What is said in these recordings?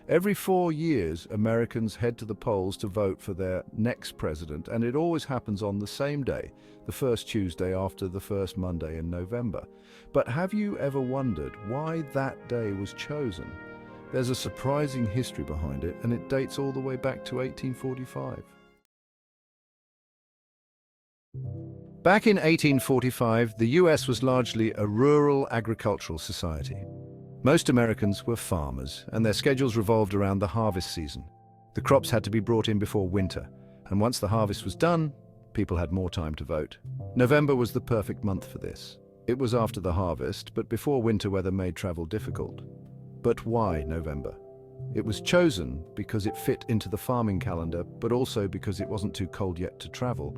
Every 4 years, Americans head to the polls to vote for their next president, and it always happens on the same day, the first Tuesday after the first Monday in November. But have you ever wondered why that day was chosen? There's a surprising history behind it, and it dates all the way back to 1845. Back in 1845, the US was largely a rural agricultural society. Most Americans were farmers, and their schedules revolved around the harvest season. The crops had to be brought in before winter, and once the harvest was done, people had more time to vote. November was the perfect month for this. It was after the harvest, but before winter weather made travel difficult. But why November? It was chosen because it fit into the farming calendar, but also because it wasn't too cold yet to travel.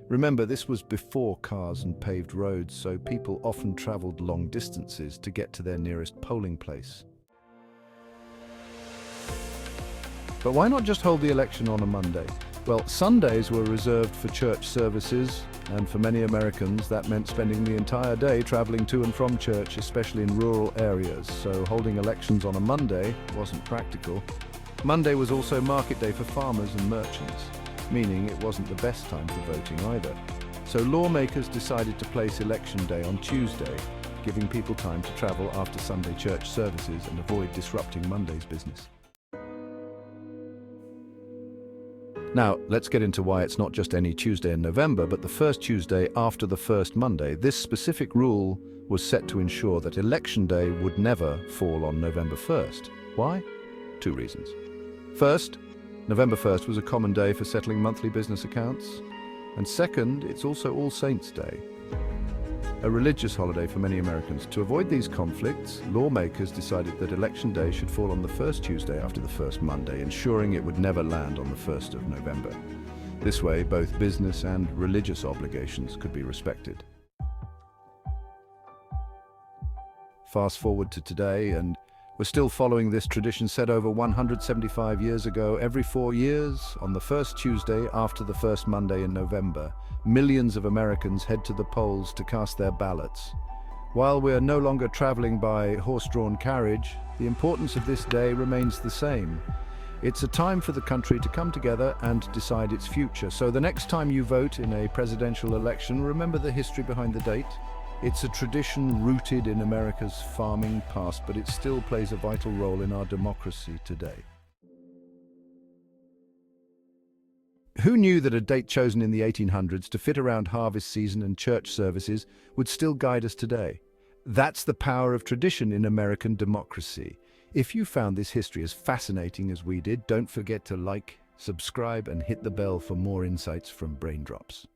Remember, this was before cars and paved roads, so people often traveled long distances to get to their nearest polling place. But why not just hold the election on a Monday? Well, Sundays were reserved for church services, and for many Americans that meant spending the entire day traveling to and from church, especially in rural areas, so holding elections on a Monday wasn't practical. Monday was also market day for farmers and merchants, meaning it wasn't the best time for voting either. So lawmakers decided to place Election Day on Tuesday, giving people time to travel after Sunday church services and avoid disrupting Monday's business. Now, let's get into why it's not just any Tuesday in November, but the first Tuesday after the first Monday. This specific rule was set to ensure that Election Day would never fall on November 1st. Why? 2 reasons. First, November 1st was a common day for settling monthly business accounts. And second, it's also All Saints' Day, a religious holiday for many Americans. To avoid these conflicts, lawmakers decided that Election Day should fall on the first Tuesday after the first Monday, ensuring it would never land on the 1st of November. This way, both business and religious obligations could be respected. Fast forward to today, and we're still following this tradition set over 175 years ago. Every 4 years, on the first Tuesday after the first Monday in November, millions of Americans head to the polls to cast their ballots. While we're no longer traveling by horse-drawn carriage, the importance of this day remains the same. It's a time for the country to come together and decide its future. So the next time you vote in a presidential election, remember the history behind the date. It's a tradition rooted in America's farming past, but it still plays a vital role in our democracy today. Who knew that a date chosen in the 1800s to fit around harvest season and church services would still guide us today? That's the power of tradition in American democracy. If you found this history as fascinating as we did, don't forget to like, subscribe, and hit the bell for more insights from Braindrops.